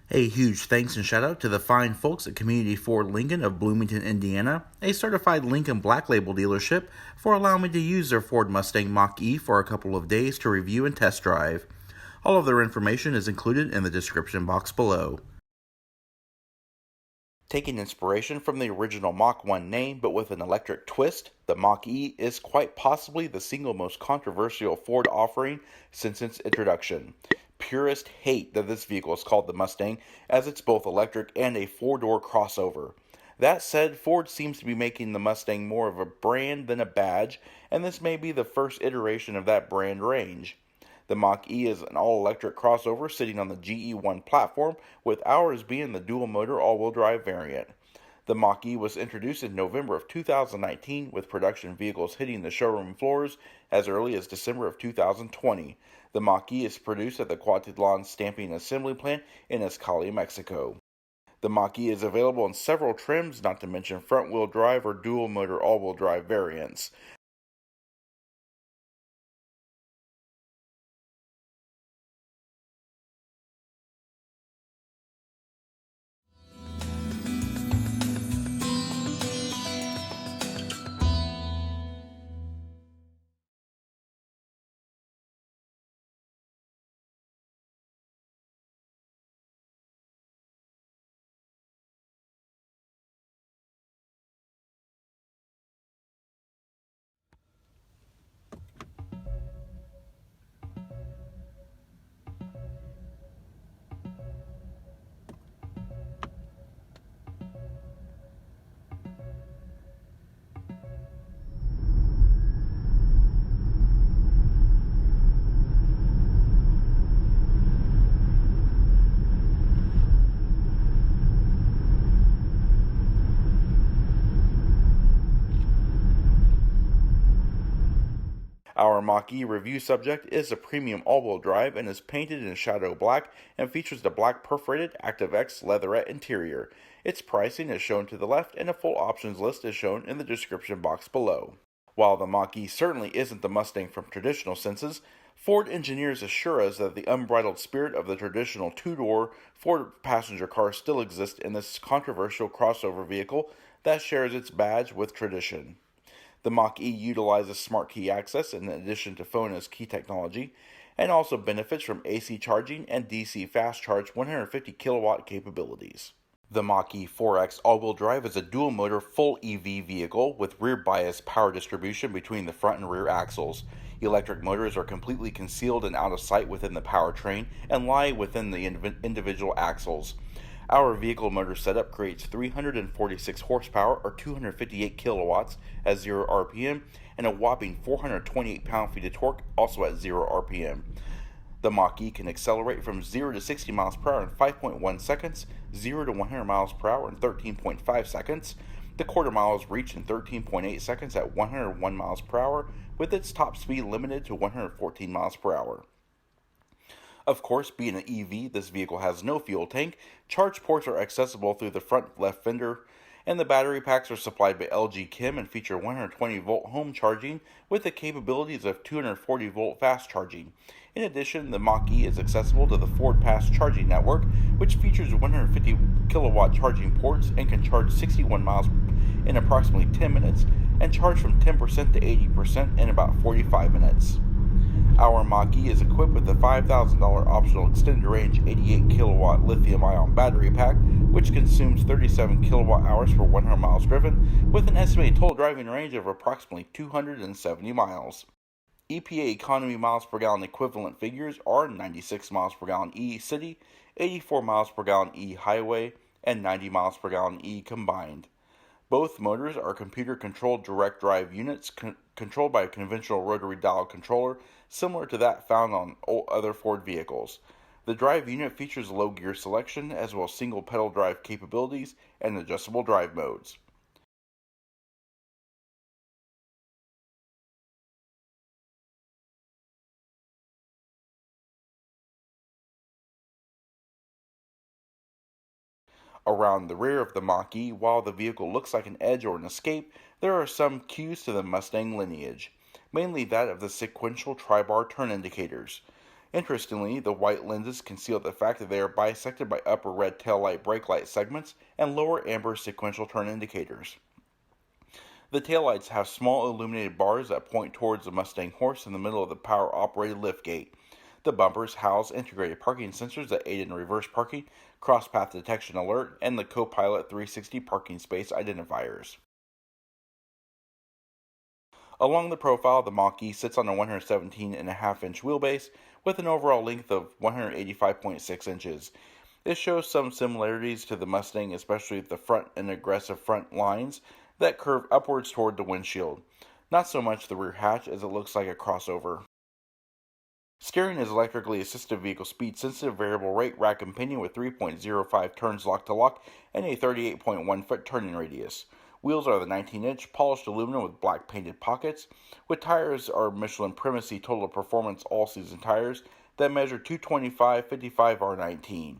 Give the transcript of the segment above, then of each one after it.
A huge thanks and shout out to the fine folks at Community Ford Lincoln of Bloomington, Indiana, a certified Lincoln Black Label dealership, for allowing me to use their Ford Mustang Mach-E for a couple of days to review and test drive. All of their information is included in the description box below. Taking inspiration from the original Mach 1 name but with an electric twist, the Mach-E is quite possibly the single most controversial Ford offering since its introduction. Purists hate that this vehicle is called the Mustang, as it's both electric and a four-door crossover. That said, Ford seems to be making the Mustang more of a brand than a badge, and this may be the first iteration of that brand range. The Mach-E is an all-electric crossover sitting on the GE1 platform, with ours being the dual-motor all-wheel drive variant. The Mach-E was introduced in November of 2019, with production vehicles hitting the showroom floors as early as December of 2020. The Mach-E is produced at the Cuautitlán Stamping Assembly Plant in Izcalli, Mexico. The Mach-E is available in several trims, not to mention front-wheel drive or dual-motor all-wheel drive variants. Our Mach-E review subject is a premium all-wheel drive and is painted in shadow black and features the black perforated ActiveX leatherette interior. Its pricing is shown to the left and a full options list is shown in the description box below. While the Mach-E certainly isn't the Mustang from traditional senses, Ford engineers assure us that the unbridled spirit of the traditional two-door Ford passenger car still exists in this controversial crossover vehicle that shares its badge with tradition. The Mach-E utilizes smart key access in addition to phone as key technology, and also benefits from AC charging and DC fast charge 150 kilowatt capabilities. The Mach-E 4X all-wheel drive is a dual-motor full EV vehicle with rear-bias power distribution between the front and rear axles. Electric motors are completely concealed and out of sight within the powertrain and lie within the individual axles. Our vehicle motor setup creates 346 horsepower or 258 kilowatts at 0 RPM and a whopping 428 pound-feet of torque also at 0 RPM. The Mach-E can accelerate from 0 to 60 miles per hour in 5.1 seconds, 0 to 100 miles per hour in 13.5 seconds. The quarter mile is reached in 13.8 seconds at 101 miles per hour, with its top speed limited to 114 miles per hour. Of course, being an EV, this vehicle has no fuel tank, charge ports are accessible through the front left fender, and the battery packs are supplied by LG Chem and feature 120 volt home charging with the capabilities of 240 volt fast charging. In addition, the Mach-E is accessible to the Ford Pass charging network, which features 150 kilowatt charging ports and can charge 61 miles in approximately 10 minutes and charge from 10% to 80% in about 45 minutes. Our Mach-E is equipped with a $5,000 optional extended range 88 kilowatt lithium ion battery pack, which consumes 37 kilowatt hours for 100 miles driven, with an estimated total driving range of approximately 270 miles. EPA economy miles per gallon equivalent figures are 96 miles per gallon E city, 84 miles per gallon E highway, and 90 miles per gallon E combined. Both motors are computer-controlled direct drive units controlled by a conventional rotary dial controller similar to that found on other Ford vehicles. The drive unit features low gear selection as well as single pedal drive capabilities and adjustable drive modes. Around the rear of the Mach-E, while the vehicle looks like an Edge or an Escape, there are some cues to the Mustang lineage, mainly that of the sequential tri-bar turn indicators. Interestingly, the white lenses conceal the fact that they are bisected by upper red taillight brake light segments and lower amber sequential turn indicators. The taillights have small illuminated bars that point towards the Mustang horse in the middle of the power-operated liftgate. The bumpers house integrated parking sensors that aid in reverse parking, cross-path detection alert, and the Co-Pilot 360 parking space identifiers. Along the profile, the Mach-E sits on a 117.5-inch wheelbase with an overall length of 185.6 inches. This shows some similarities to the Mustang, especially the front and aggressive front lines that curve upwards toward the windshield. Not so much the rear hatch, as it looks like a crossover. Steering is electrically assisted vehicle speed-sensitive variable rate rack and pinion with 3.05 turns lock-to-lock and a 38.1-foot turning radius. Wheels are the 19-inch polished aluminum with black painted pockets. With tires are Michelin Primacy Total Performance all-season tires that measure 225/55 R19.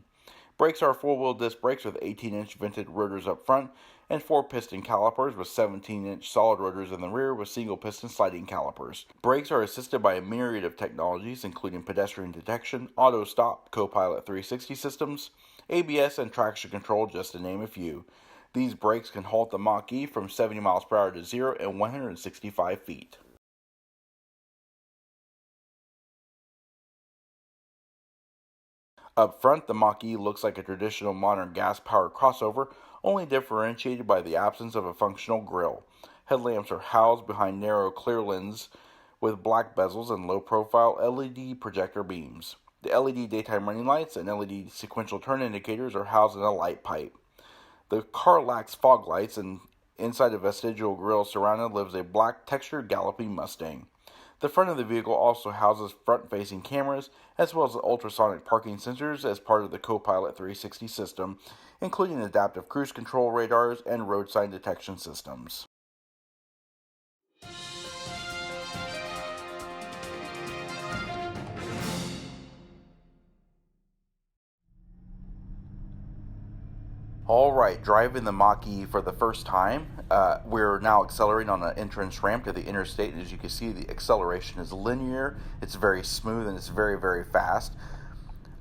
Brakes are four-wheel disc brakes with 18-inch vented rotors up front and 4-piston calipers with 17-inch solid rotors in the rear with single-piston sliding calipers. Brakes are assisted by a myriad of technologies including pedestrian detection, auto stop, Co-Pilot 360 systems, ABS, and traction control, just to name a few. These brakes can halt the Mach-E from 70 miles per hour to 0 in 165 feet. Up front, the Mach-E looks like a traditional modern gas-powered crossover, only differentiated by the absence of a functional grille. Headlamps are housed behind narrow clear lenses with black bezels and low-profile LED projector beams. The LED daytime running lights and LED sequential turn indicators are housed in a light pipe. The car lacks fog lights, and inside a vestigial grille surrounded lives a black textured galloping Mustang. The front of the vehicle also houses front-facing cameras, as well as ultrasonic parking sensors as part of the Co-Pilot 360 system, including adaptive cruise control radars and road sign detection systems. Alright, driving the Mach-E for the first time. We're now accelerating on an entrance ramp to the interstate, and as you can see, the acceleration is linear, it's very smooth, and it's very, very fast.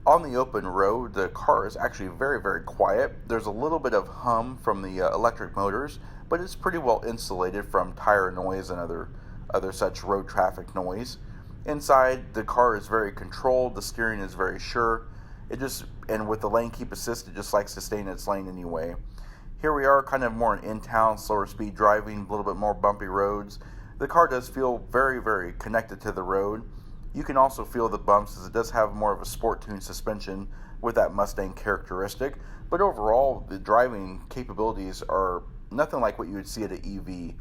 On the open road, the car is actually very, very quiet. There's a little bit of hum from the electric motors, but it's pretty well insulated from tire noise and other such road traffic noise. Inside, the car is very controlled, the steering is very sure. And with the lane keep assist, it just likes to stay in its lane anyway. Here we are, kind of more in town, slower speed driving, a little bit more bumpy roads. The car does feel very, very connected to the road. You can also feel the bumps, as it does have more of a sport tuned suspension with that Mustang characteristic. But overall, the driving capabilities are nothing like what you would see at an EV.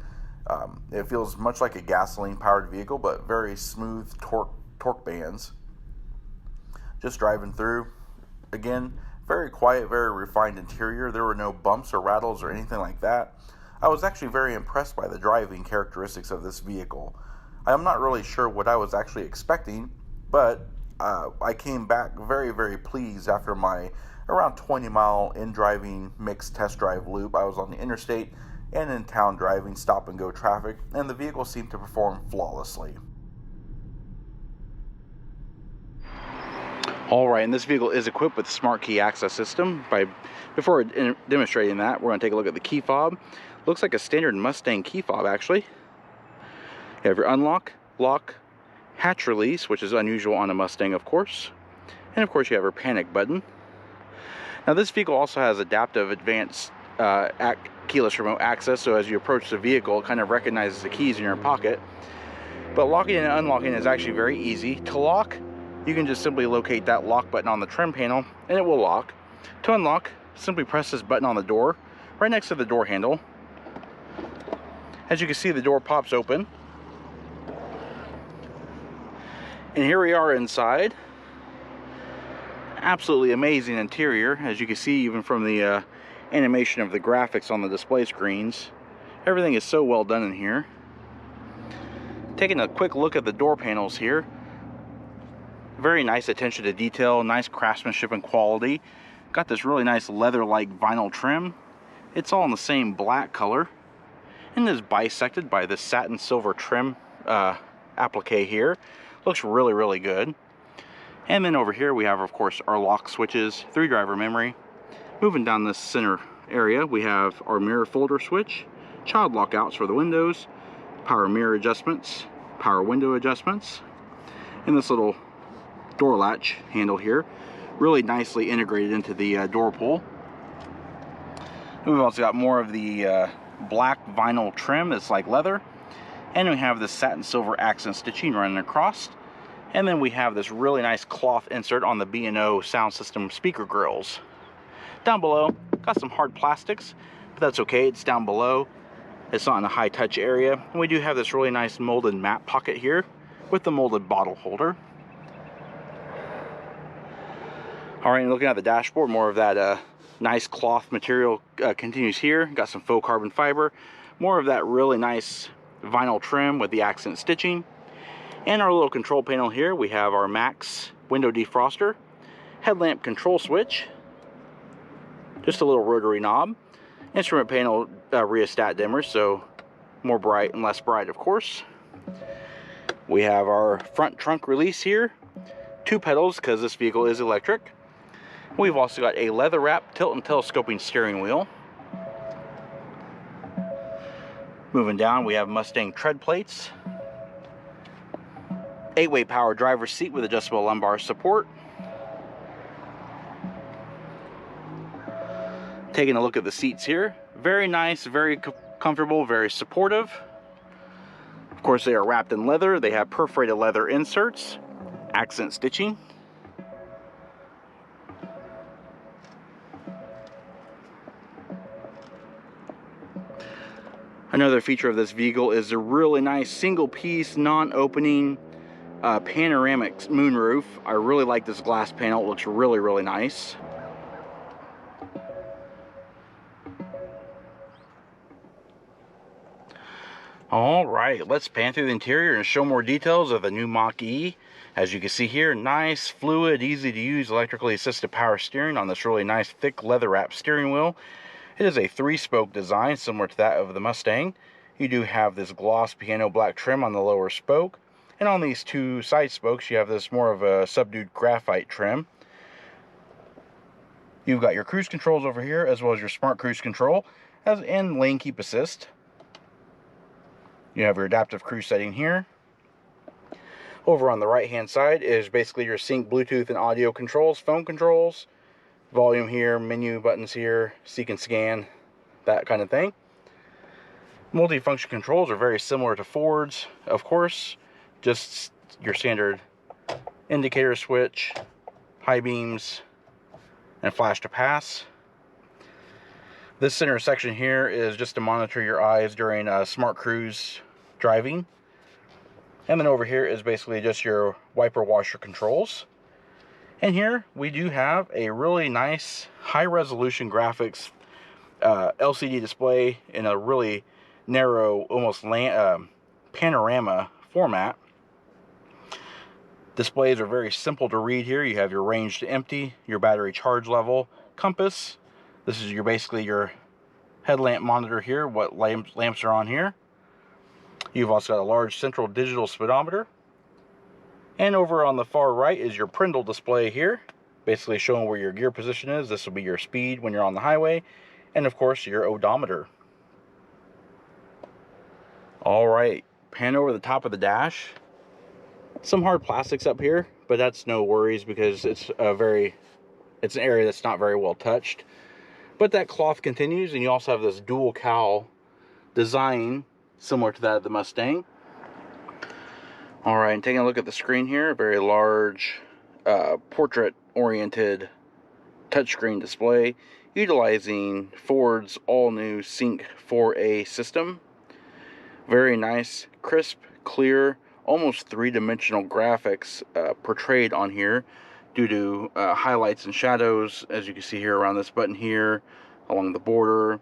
It feels much like a gasoline powered vehicle, but very smooth torque bands. Just driving through. Again, very quiet, very refined interior. There were no bumps or rattles or anything like that. I was actually very impressed by the driving characteristics of this vehicle. I'm not really sure what I was actually expecting, but I came back very, very pleased after my around 20-mile in-driving mixed test drive loop. I was on the interstate and in town driving stop-and-go traffic, and the vehicle seemed to perform flawlessly. Alright, and this vehicle is equipped with Smart Key Access System. Before demonstrating that, we're going to take a look at the key fob. Looks like a standard Mustang key fob, actually. You have your unlock, lock, hatch release, which is unusual on a Mustang, of course. And of course, you have your panic button. Now, this vehicle also has adaptive advanced keyless remote access, so as you approach the vehicle, it kind of recognizes the keys in your pocket. But locking and unlocking is actually very easy. To lock, you can just simply locate that lock button on the trim panel and it will lock. To unlock, simply press this button on the door, right next to the door handle. As you can see, the door pops open. And here we are inside. Absolutely amazing interior, as you can see even from the animation of the graphics on the display screens. Everything is so well done in here. Taking a quick look at the door panels here. Very nice attention to detail, nice craftsmanship and quality. Got this really nice leather-like vinyl trim. It's all in the same black color, and is bisected by this satin silver trim applique here. Looks really, really good. And then over here we have, of course, our lock switches, 3-driver memory. Moving down this center area, we have our mirror folder switch, child lockouts for the windows, power mirror adjustments, power window adjustments, and this little door latch handle here, really nicely integrated into the door pull. And we've also got more of the black vinyl trim that's like leather, and we have this satin silver accent stitching running across. And then we have this really nice cloth insert on the B&O sound system speaker grills. Down below, got some hard plastics, but that's okay, it's down below. It's not in a high touch area. And we do have this really nice molded map pocket here with the molded bottle holder. Alright, and looking at the dashboard, more of that nice cloth material continues here. Got some faux carbon fiber, more of that really nice vinyl trim with the accent stitching. And our little control panel here, we have our Max window defroster, headlamp control switch, just a little rotary knob, instrument panel rheostat dimmer, so more bright and less bright, of course. We have our front trunk release here, 2 pedals because this vehicle is electric. We've also got a leather wrap tilt and telescoping steering wheel. Moving down, we have Mustang tread plates, 8-way power driver's seat with adjustable lumbar support. Taking a look at the seats here, very nice, very comfortable, very supportive. Of course, they are wrapped in leather. They have perforated leather inserts, accent stitching. Another feature of this vehicle is a really nice single-piece, non-opening panoramic moonroof. I really like this glass panel. It looks really, really nice. Alright, let's pan through the interior and show more details of the new Mach-E. As you can see here, nice, fluid, easy to use electrically assisted power steering on this really nice thick leather wrap steering wheel. It is a 3-spoke design similar to that of the Mustang. You do have this gloss piano black trim on the lower spoke, and on these 2 side spokes you have this more of a subdued graphite trim. You've got your cruise controls over here as well as your smart cruise control and lane keep assist. You have your adaptive cruise setting here. Over on the right hand side is basically your sync Bluetooth and audio controls, phone controls, volume here, menu buttons here, seek and scan, that kind of thing. Multi-function controls are very similar to Ford's, of course, just your standard indicator switch, high beams, and flash to pass. This center section here is just to monitor your eyes during smart cruise driving. And then over here is basically just your wiper washer controls. And here we do have a really nice high resolution graphics LCD display in a really narrow, almost panorama format. Displays are very simple to read here. You have your range to empty, your battery charge level, compass. This is basically your headlamp monitor here, what lamps are on here. You've also got a large central digital speedometer. And over on the far right is your Prindle display here, basically showing where your gear position is. This will be your speed when you're on the highway, and of course your odometer. Alright, pan over the top of the dash. Some hard plastics up here, but that's no worries because it's an area that's not very well touched. But that cloth continues, and you also have this dual cowl design similar to that of the Mustang. Alright, and taking a look at the screen here, a very large portrait-oriented touchscreen display utilizing Ford's all-new Sync 4A system. Very nice, crisp, clear, almost three-dimensional graphics portrayed on here due to highlights and shadows, as you can see here around this button here, along the border,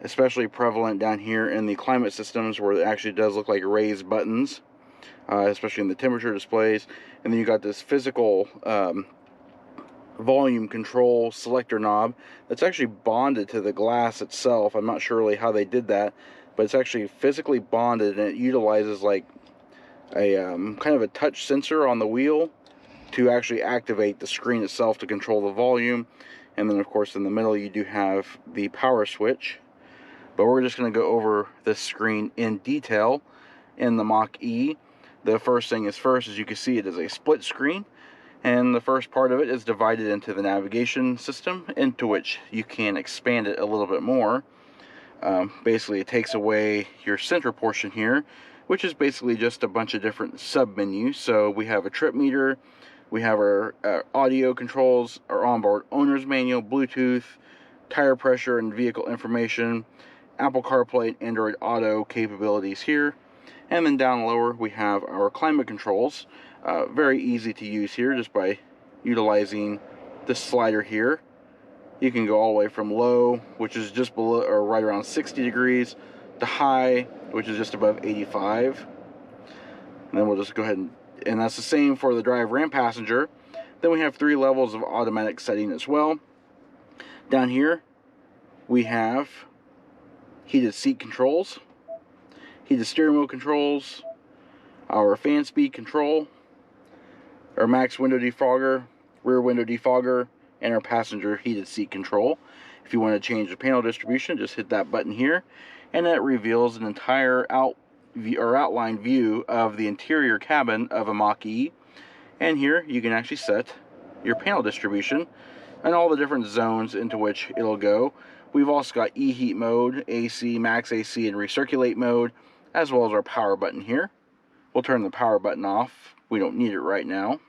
especially prevalent down here in the climate systems where it actually does look like raised buttons, especially in the temperature displays. And then you got this physical volume control selector knob that's actually bonded to the glass itself. I'm not sure really how they did that, but it's actually physically bonded, and it utilizes like a kind of a touch sensor on the wheel, to actually activate the screen itself to control the volume. And then of course in the middle you do have the power switch. But we're just going to go over this screen in detail in the Mach-E. The first thing is first, as you can see, it is a split screen. And the first part of it is divided into the navigation system, into which you can expand it a little bit more. Basically, it takes away your center portion here, which is basically just a bunch of different sub-menus. So we have a trip meter, we have our audio controls, our onboard owner's manual, Bluetooth, tire pressure and vehicle information, Apple CarPlay and Android Auto capabilities here. And then down lower we have our climate controls. Very easy to use here just by utilizing this slider here. You can go all the way from low, which is just below or right around 60 degrees, to high, which is just above 85. And then we'll just go ahead and that's the same for the driver and passenger. Then we have 3 levels of automatic setting as well. Down here we have heated seat controls, heated steering wheel controls, our fan speed control, our max window defogger, rear window defogger, and our passenger heated seat control. If you want to change the panel distribution, just hit that button here, and that reveals an entire outline view of the interior cabin of a Mach-E. And here you can actually set your panel distribution and all the different zones into which it'll go. We've also got E-heat mode, AC, max AC, and recirculate mode, as well as our power button here. We'll turn the power button off. We don't need it right now.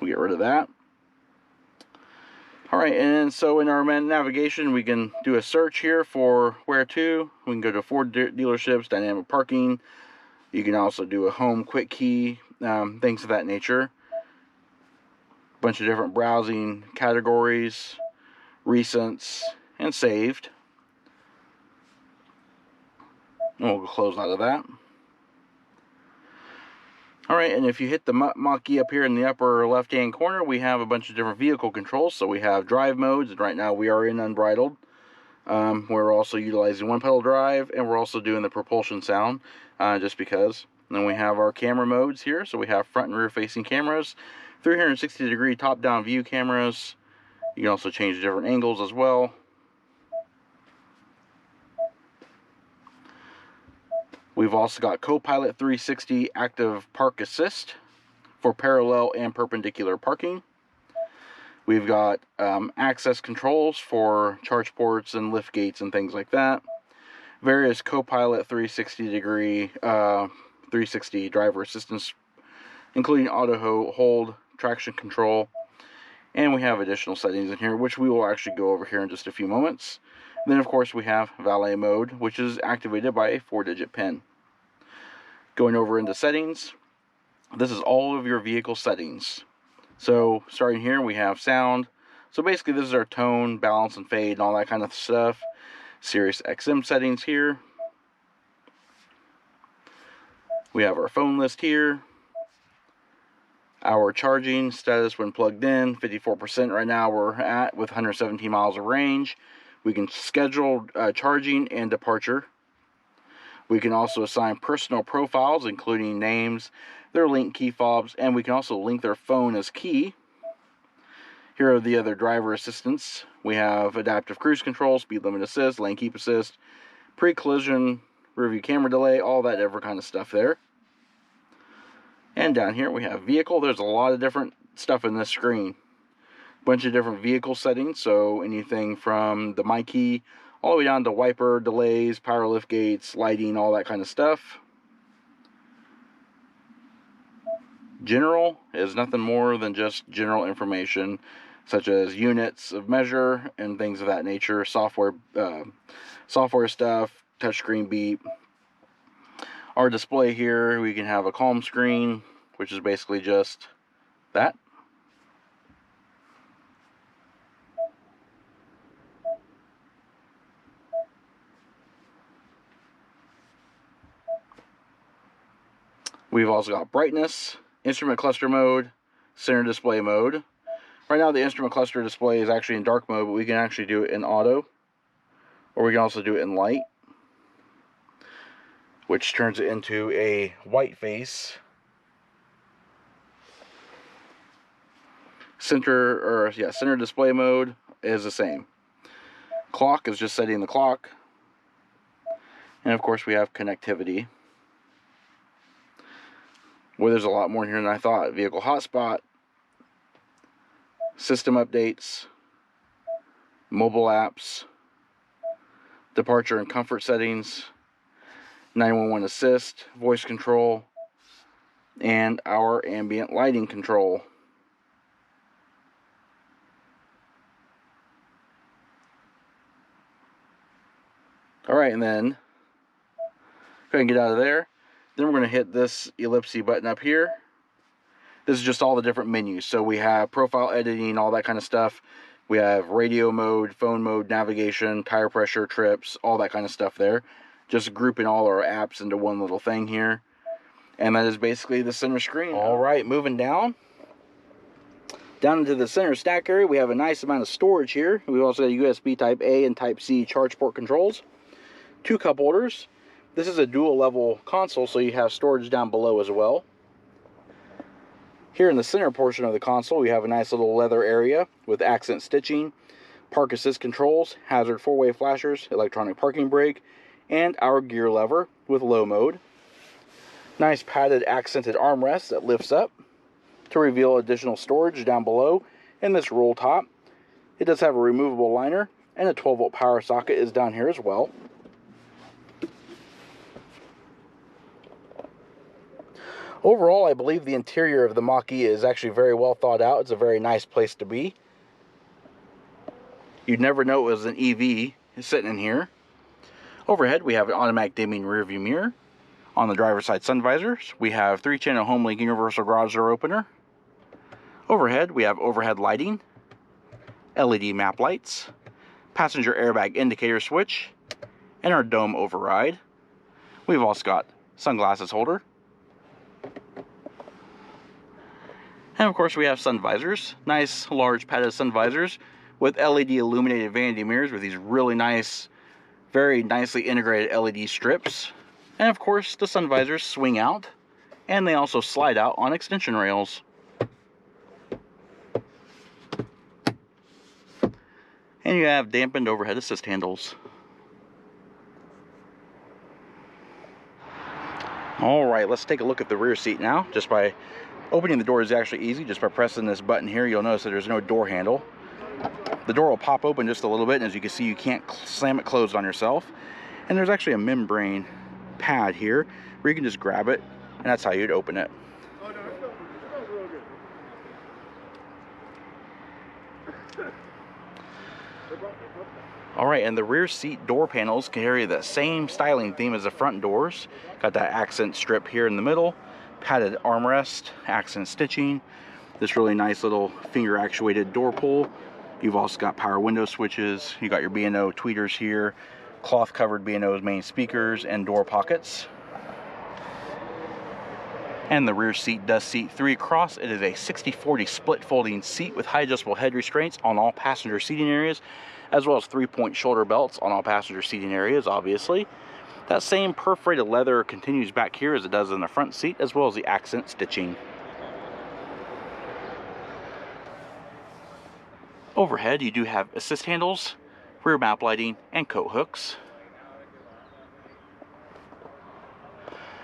We'll get rid of that. Alright, and so in our navigation, we can do a search here for where to. We can go to Ford dealerships, dynamic parking. You can also do a home quick key, things of that nature. Bunch of different browsing categories, recents, and saved. And we'll close out of that. Alright, and if you hit the Mach-E up here in the upper left-hand corner, we have a bunch of different vehicle controls. So we have drive modes, and right now we are in unbridled. We're also utilizing one-pedal drive, and we're also doing the propulsion sound, just because. And then we have our camera modes here. So we have front and rear-facing cameras, 360-degree top-down view cameras. You can also change different angles as well. We've also got Copilot 360 Active Park Assist for parallel and perpendicular parking. We've got access controls for charge ports and lift gates and things like that. Various Copilot 360 driver assistance, including auto hold, traction control, and we have additional settings in here, which we will actually go over here in just a few moments. And then, of course, we have valet mode, which is activated by a 4-digit PIN. Going over into settings, this is all of your vehicle settings. So starting here, we have sound. So basically, this is our tone, balance, and fade, and all that kind of stuff. Sirius XM settings here. We have our phone list here. Our charging status when plugged in, 54% right now we're at with 117 miles of range. We can schedule charging and departure. We can also assign personal profiles, including names, their link key fobs, and we can also link their phone as key. Here are the other driver assistants. We have adaptive cruise control, speed limit assist, lane keep assist, pre-collision, rear view camera delay, all that different kind of stuff there. And down here we have vehicle. There's a lot of different stuff in this screen. Bunch of different vehicle settings, so anything from the Mach-E all the way down to wiper, delays, power lift gates, lighting, all that kind of stuff. General is nothing more than just general information, such as units of measure and things of that nature, software stuff, touchscreen beep. Our display here, we can have a calm screen, which is basically just that. We've also got brightness, instrument cluster mode, center display mode. Right now the instrument cluster display is actually in dark mode, but we can actually do it in auto, or we can also do it in light, which turns it into a white face. Center display mode is the same. Clock is just setting the clock. And of course we have connectivity. Well, there's a lot more in here than I thought. Vehicle hotspot, system updates, mobile apps, departure and comfort settings, 911 assist, voice control, and our ambient lighting control. Alright, and then go ahead and get out of there. Then we're going to hit this ellipse button up here. This is just all the different menus. So we have profile editing, all that kind of stuff. We have radio mode, phone mode, navigation, tire pressure, trips, all that kind of stuff there. Just grouping all our apps into one little thing here. And that is basically the center screen. Alright, moving down. Down into the center stack area, we have a nice amount of storage here. We've also got USB Type A and Type C charge port controls. 2 cup holders. This is a dual level console, so you have storage down below as well. Here in the center portion of the console, we have a nice little leather area with accent stitching, park assist controls, hazard 4-way flashers, electronic parking brake, and our gear lever with low mode. Nice padded accented armrest that lifts up to reveal additional storage down below in this roll top. It does have a removable liner, and a 12-volt power socket is down here as well. Overall, I believe the interior of the Mach-E is actually very well thought out. It's a very nice place to be. You'd never know it was an EV sitting in here. Overhead, we have an automatic dimming rearview mirror. On the driver's side sun visors, we have 3-channel HomeLink universal garage door opener. Overhead, we have overhead lighting, LED map lights, passenger airbag indicator switch, and our dome override. We've also got sunglasses holder. And of course we have sun visors, nice large padded sun visors with LED illuminated vanity mirrors with these really nice, very nicely integrated LED strips. And of course the sun visors swing out and they also slide out on extension rails. And you have dampened overhead assist handles. Alright, let's take a look at the rear seat now. Just by opening the door is actually easy. Just by pressing this button here, you'll notice that there's no door handle. The door will pop open just a little bit, and as you can see, you can't slam it closed on yourself. And there's actually a membrane pad here where you can just grab it, and that's how you'd open it. Alright, and the rear seat door panels carry the same styling theme as the front doors. Got that accent strip here in the middle, padded armrest, accent stitching, this really nice little finger actuated door pull. You've also got power window switches, you got your B&O tweeters here, cloth covered B&O's main speakers, and door pockets. And the rear seat does seat 3 across. It is a 60-40 split folding seat with high adjustable head restraints on all passenger seating areas, as well as 3-point shoulder belts on all passenger seating areas, obviously. That same perforated leather continues back here as it does in the front seat, as well as the accent stitching. Overhead, you do have assist handles, rear map lighting, and coat hooks.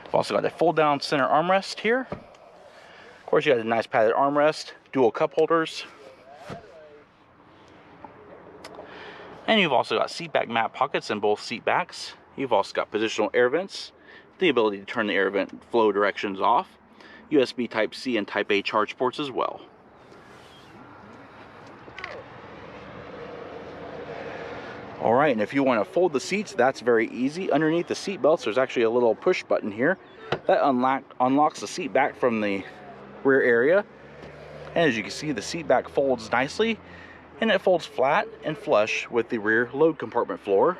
We've also got a fold-down center armrest here. Of course, you got a nice padded armrest, dual cup holders. And you've also got seat back map pockets in both seat backs. You've also got positional air vents, the ability to turn the air vent flow directions off, USB Type C and Type A charge ports as well. Alright, and if you want to fold the seats, that's very easy. Underneath the seat belts, there's actually a little push button here that unlocks the seat back from the rear area. And as you can see, the seat back folds nicely, and it folds flat and flush with the rear load compartment floor.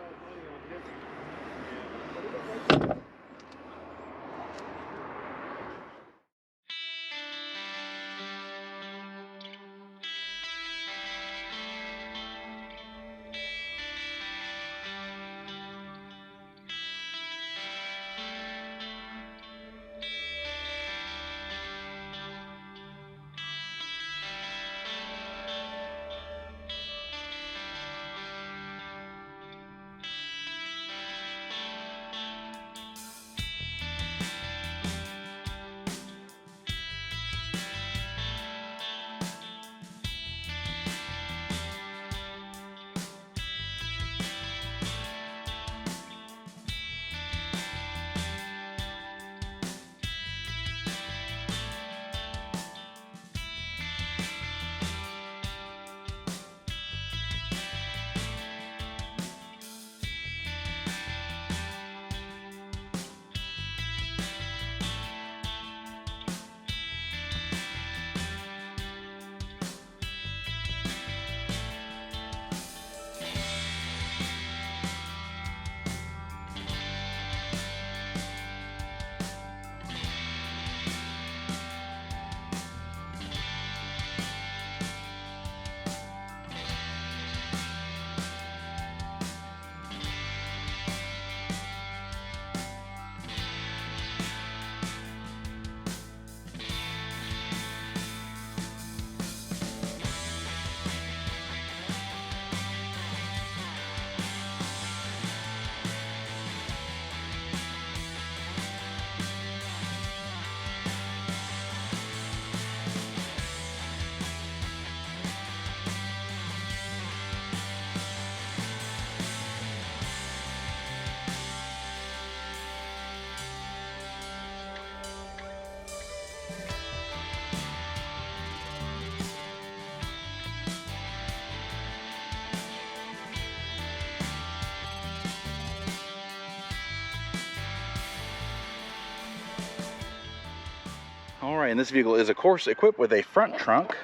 Alright, and this vehicle is of course equipped with a front trunk.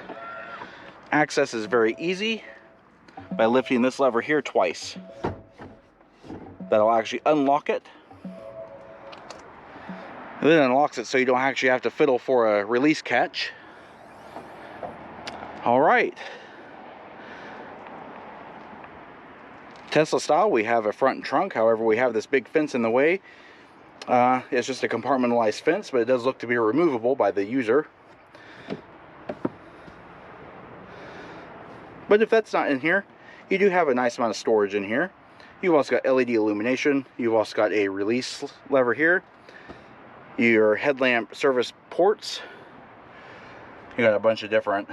Access is very easy by lifting this lever here twice. That'll actually unlock it. And then it unlocks it so you don't actually have to fiddle for a release catch. Alright. Tesla style, we have a front trunk. However, we have this big fence in the way. It's just a compartmentalized fence, but it does look to be removable by the user. But if that's not in here, you do have a nice amount of storage in here. You've also got LED illumination. You've also got a release lever here. Your headlamp service ports. You got a bunch of different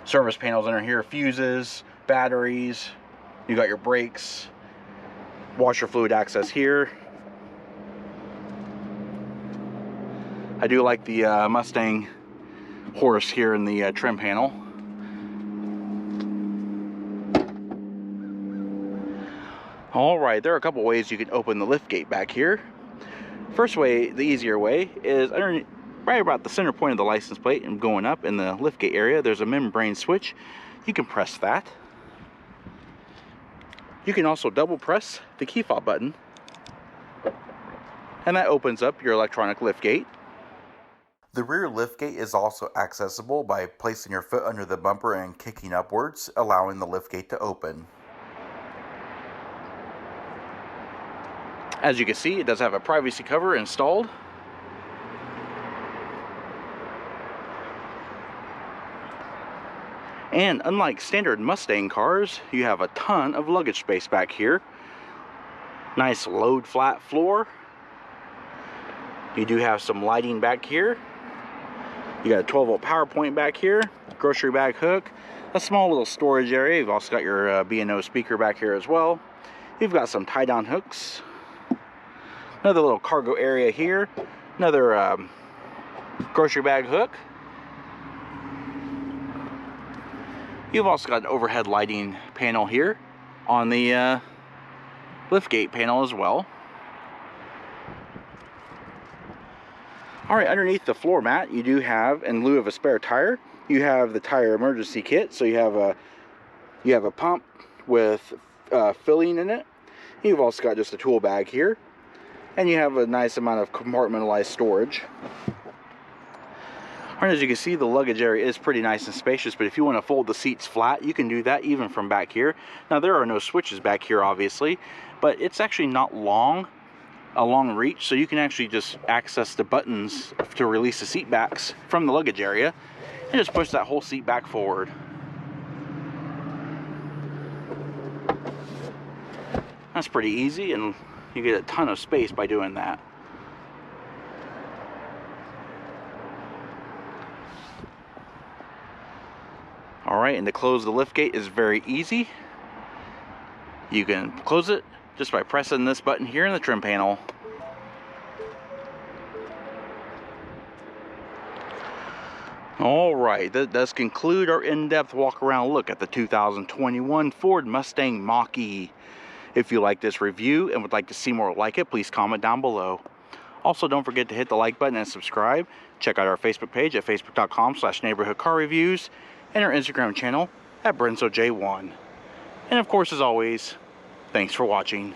service panels in here. Fuses, batteries. You got your brakes. Washer fluid access here. I do like the Mustang horse here in the trim panel. Alright, there are a couple ways you can open the lift gate back here. First way, the easier way, is underneath, right about the center point of the license plate and going up in the lift gate area, there's a membrane switch. You can press that. You can also double press the key fob button, and that opens up your electronic lift gate. The rear liftgate is also accessible by placing your foot under the bumper and kicking upwards, allowing the liftgate to open. As you can see, it does have a privacy cover installed. And unlike standard Mustang cars, you have a ton of luggage space back here. Nice load flat floor. You do have some lighting back here. You got a 12-volt power point back here, grocery bag hook, a small little storage area. You've also got your B&O speaker back here as well. You've got some tie-down hooks. Another little cargo area here. Another grocery bag hook. You've also got an overhead lighting panel here on the liftgate panel as well. Alright, underneath the floor mat, you do have, in lieu of a spare tire, you have the tire emergency kit. So you have a pump with filling in it. You've also got just a tool bag here. And you have a nice amount of compartmentalized storage. Alright, as you can see, the luggage area is pretty nice and spacious, but if you want to fold the seats flat, you can do that even from back here. Now, there are no switches back here, obviously, but it's actually not a long reach, so you can actually just access the buttons to release the seat backs from the luggage area and just push that whole seat back forward. That's pretty easy, and you get a ton of space by doing that. Alright, and to close the liftgate is very easy. You can close it just by pressing this button here in the trim panel. Alright, that does conclude our in-depth walk-around look at the 2021 Ford Mustang Mach-E. If you like this review and would like to see more like it, please comment down below. Also, don't forget to hit the like button and subscribe. Check out our Facebook page at facebook.com/neighborhoodcarreviews and our Instagram channel at BrenzoJ1. And of course, as always, thanks for watching.